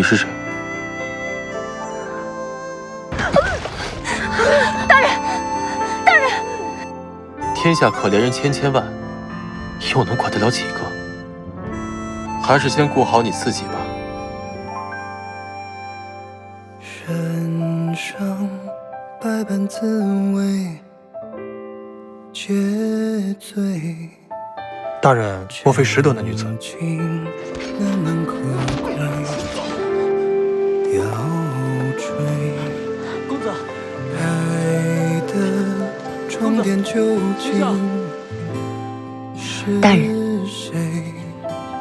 你是谁？大人，大人！天下可怜人千千万，又能管得了几个？还是先顾好你自己吧。人生百般滋味，皆醉。大人莫非识得那女子？难能可贵，要追。公子，爱的终点究竟是大人谁？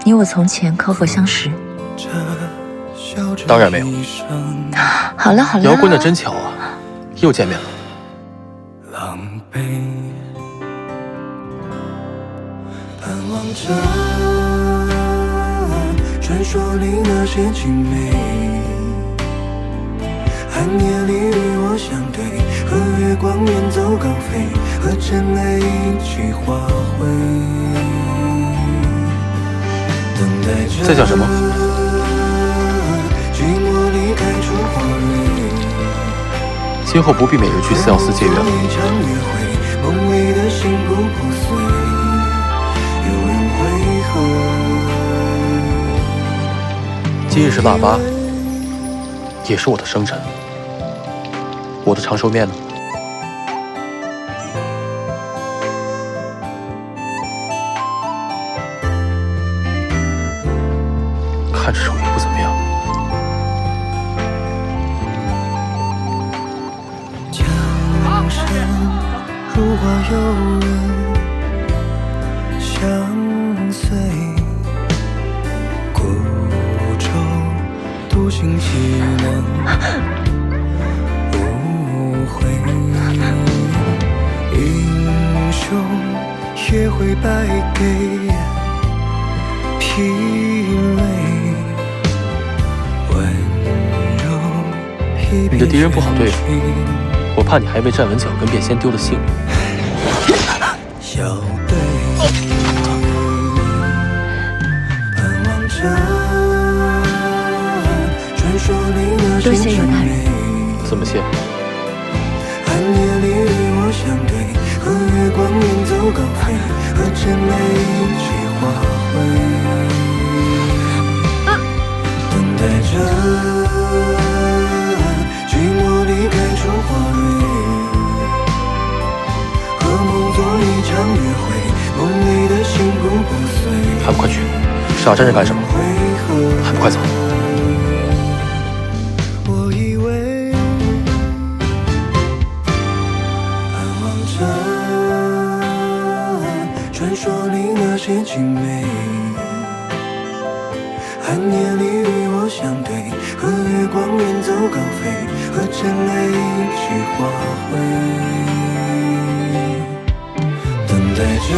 你我从前可否相识？当然没有。好了好了，姚quân的真巧啊，又见面了。狼狈，盼望着传说里那些情美，寒夜里与我相对，和月光远走高飞，和尘埃一起化灰。等待着在讲什么？寂寞里开出花蕊。今后不必每日去寺药寺借月了。一场约会，梦里的心不破碎，有人会喝。今日是腊八，也是我的生辰。我的长寿面呢？看着手艺不怎么样。江山如花有人相随，孤舟独行岂能无悔？英雄也会败给疲累。你的敌人不好对付，我怕你还未站稳脚跟便先丢了性命。笑对，盼望着传说里那多谢尤大人。怎么谢？寒夜里与我相对，和月光远走高飞，和尘埃一起化灰。等待着。寂寞里开出花蕊，和梦做一场约会，梦里的心不破碎。还不快去！傻站着干什么？还不快走！我以为盼望着传说里那些情美，寒夜里与我相对，和月光远走高飞，和尘埃一起化灰。等待着